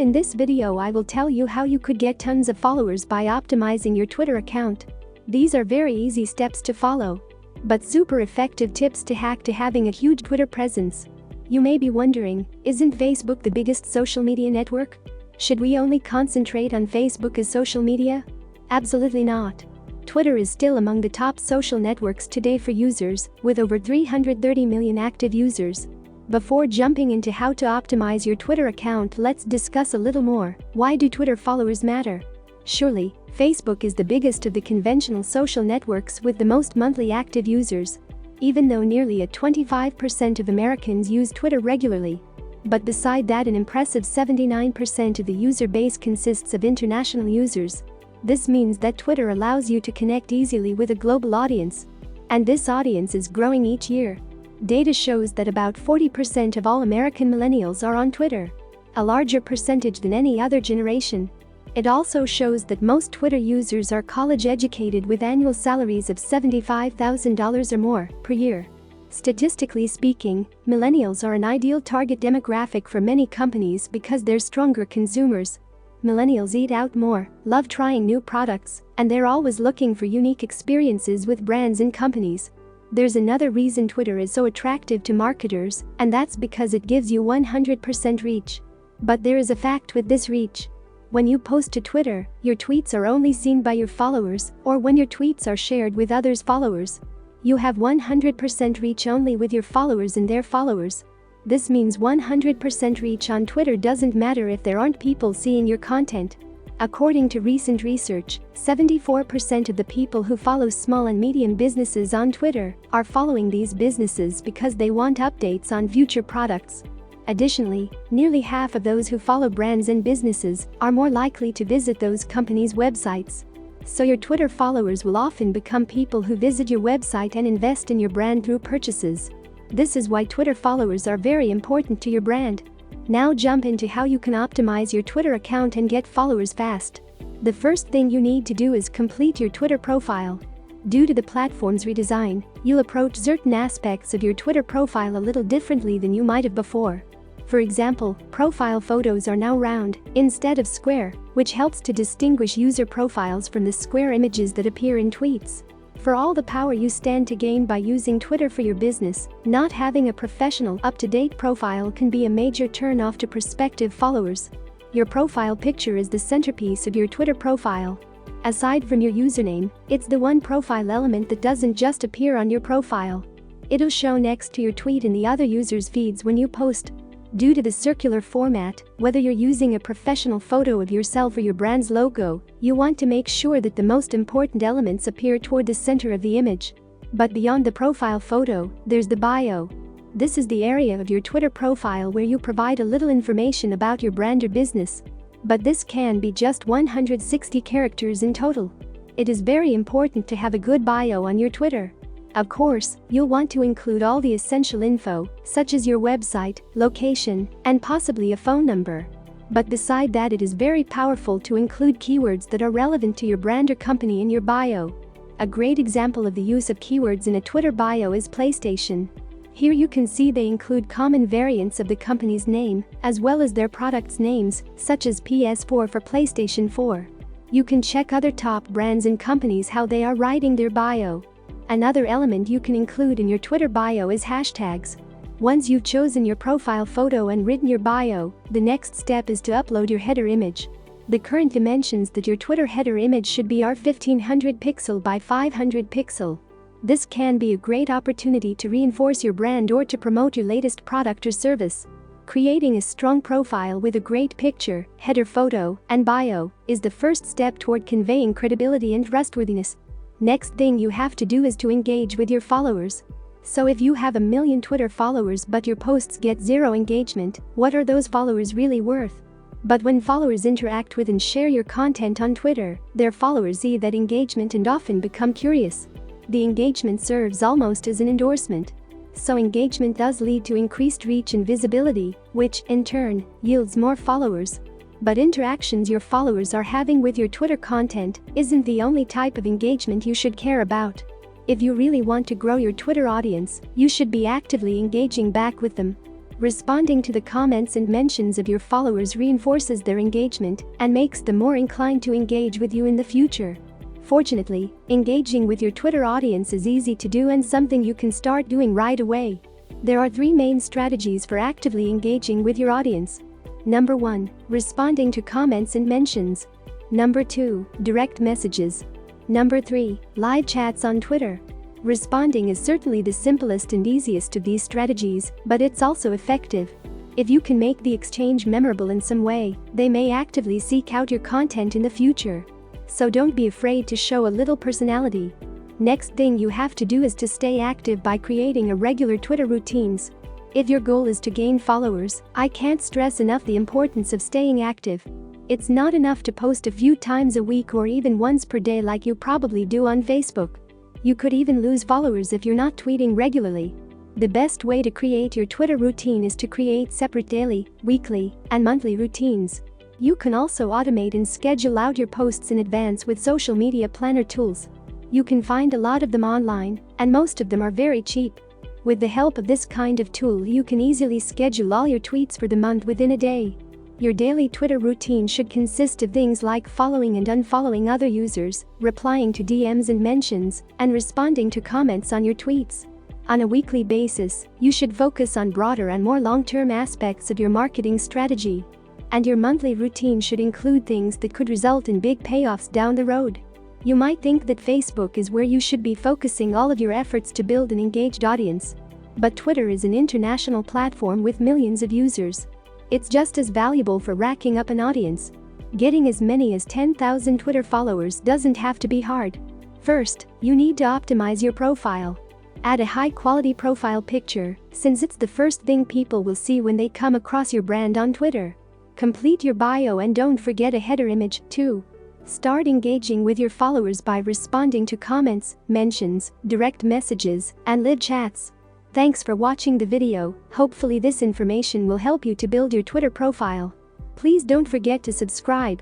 In this video I will tell you how you could get tons of followers by optimizing your Twitter account. These are very easy steps to follow, but super effective tips to hack to having a huge Twitter presence. You may be wondering, isn't Facebook the biggest social media network? Should we only concentrate on Facebook as social media? Absolutely not. Twitter is still among the top social networks today for users, with over 330 million active users. Before jumping into how to optimize your Twitter account, let's discuss a little more. Why do Twitter followers matter? Surely, Facebook is the biggest of the conventional social networks with the most monthly active users, even though nearly 25% of Americans use Twitter regularly. But beside that, an impressive 79% of the user base consists of international users. This means that Twitter allows you to connect easily with a global audience. And this audience is growing each year. Data shows that about 40% of all American millennials are on Twitter, a larger percentage than any other generation. It also shows that most Twitter users are college educated with annual salaries of $75,000 or more per year. Statistically speaking, millennials are an ideal target demographic for many companies because they're stronger consumers. Millennials eat out more, love trying new products, and they're always looking for unique experiences with brands and companies. There's another reason Twitter is so attractive to marketers, and that's because it gives you 100% reach. But there is a fact with this reach. When you post to Twitter, your tweets are only seen by your followers, or when your tweets are shared with others' followers. You have 100% reach only with your followers and their followers. This means 100% reach on Twitter doesn't matter if there aren't people seeing your content. According to recent research, 74% of the people who follow small and medium businesses on Twitter are following these businesses because they want updates on future products. Additionally, nearly half of those who follow brands and businesses are more likely to visit those companies' websites. So your Twitter followers will often become people who visit your website and invest in your brand through purchases. This is why Twitter followers are very important to your brand. Now jump into how you can optimize your Twitter account and get followers fast. The first thing you need to do is complete your Twitter profile. Due to the platform's redesign, you'll approach certain aspects of your Twitter profile a little differently than you might have before. For example, profile photos are now round, instead of square, which helps to distinguish user profiles from the square images that appear in tweets. For all the power you stand to gain by using Twitter for your business, not having a professional, up-to-date profile can be a major turn-off to prospective followers. Your profile picture is the centerpiece of your Twitter profile. Aside from your username, it's the one profile element that doesn't just appear on your profile. It'll show next to your tweet in the other users' feeds when you post. Due to the circular format, whether you're using a professional photo of yourself or your brand's logo, you want to make sure that the most important elements appear toward the center of the image. But beyond the profile photo, there's the bio. This is the area of your Twitter profile where you provide a little information about your brand or business. But this can be just 160 characters in total. It is very important to have a good bio on your Twitter. Of course, you'll want to include all the essential info, such as your website, location, and possibly a phone number. But beside that, it is very powerful to include keywords that are relevant to your brand or company in your bio. A great example of the use of keywords in a Twitter bio is PlayStation. Here you can see they include common variants of the company's name, as well as their products' names, such as PS4 for PlayStation 4. You can check other top brands and companies how they are writing their bio. Another element you can include in your Twitter bio is hashtags. Once you've chosen your profile photo and written your bio, the next step is to upload your header image. The current dimensions that your Twitter header image should be are 1500 pixel by 500 pixel. This can be a great opportunity to reinforce your brand or to promote your latest product or service. Creating a strong profile with a great picture, header photo, and bio is the first step toward conveying credibility and trustworthiness. Next thing you have to do is to engage with your followers. So if you have 1 million Twitter followers but your posts get 0 engagement, what are those followers really worth? But when followers interact with and share your content on Twitter, their followers see that engagement and often become curious. The engagement serves almost as an endorsement. So engagement does lead to increased reach and visibility, which, in turn, yields more followers. But interactions your followers are having with your Twitter content isn't the only type of engagement you should care about. If you really want to grow your Twitter audience, you should be actively engaging back with them. Responding to the comments and mentions of your followers reinforces their engagement and makes them more inclined to engage with you in the future. Fortunately, engaging with your Twitter audience is easy to do and something you can start doing right away. There are 3 main strategies for actively engaging with your audience. Number 1. Responding to comments and mentions. Number 2. Direct messages. Number 3. Live chats on Twitter. Responding is certainly the simplest and easiest of these strategies, but it's also effective. If you can make the exchange memorable in some way, they may actively seek out your content in the future. So don't be afraid to show a little personality. Next thing you have to do is to stay active by creating a regular Twitter routines. If your goal is to gain followers, I can't stress enough the importance of staying active. It's not enough to post a few times a week or even once per day like you probably do on Facebook. You could even lose followers if you're not tweeting regularly. The best way to create your Twitter routine is to create separate daily, weekly, and monthly routines. You can also automate and schedule out your posts in advance with social media planner tools. You can find a lot of them online, and most of them are very cheap. With the help of this kind of tool, you can easily schedule all your tweets for the month within a day. Your daily Twitter routine should consist of things like following and unfollowing other users, replying to DMs and mentions, and responding to comments on your tweets. On a weekly basis, you should focus on broader and more long-term aspects of your marketing strategy. And your monthly routine should include things that could result in big payoffs down the road. You might think that Facebook is where you should be focusing all of your efforts to build an engaged audience. But Twitter is an international platform with millions of users. It's just as valuable for racking up an audience. Getting as many as 10,000 Twitter followers doesn't have to be hard. First, you need to optimize your profile. Add a high-quality profile picture, since it's the first thing people will see when they come across your brand on Twitter. Complete your bio and don't forget a header image, too. Start engaging with your followers by responding to comments, mentions, direct messages, and live chats. Thanks for watching the video. Hopefully this information will help you to build your Twitter profile. Please don't forget to subscribe,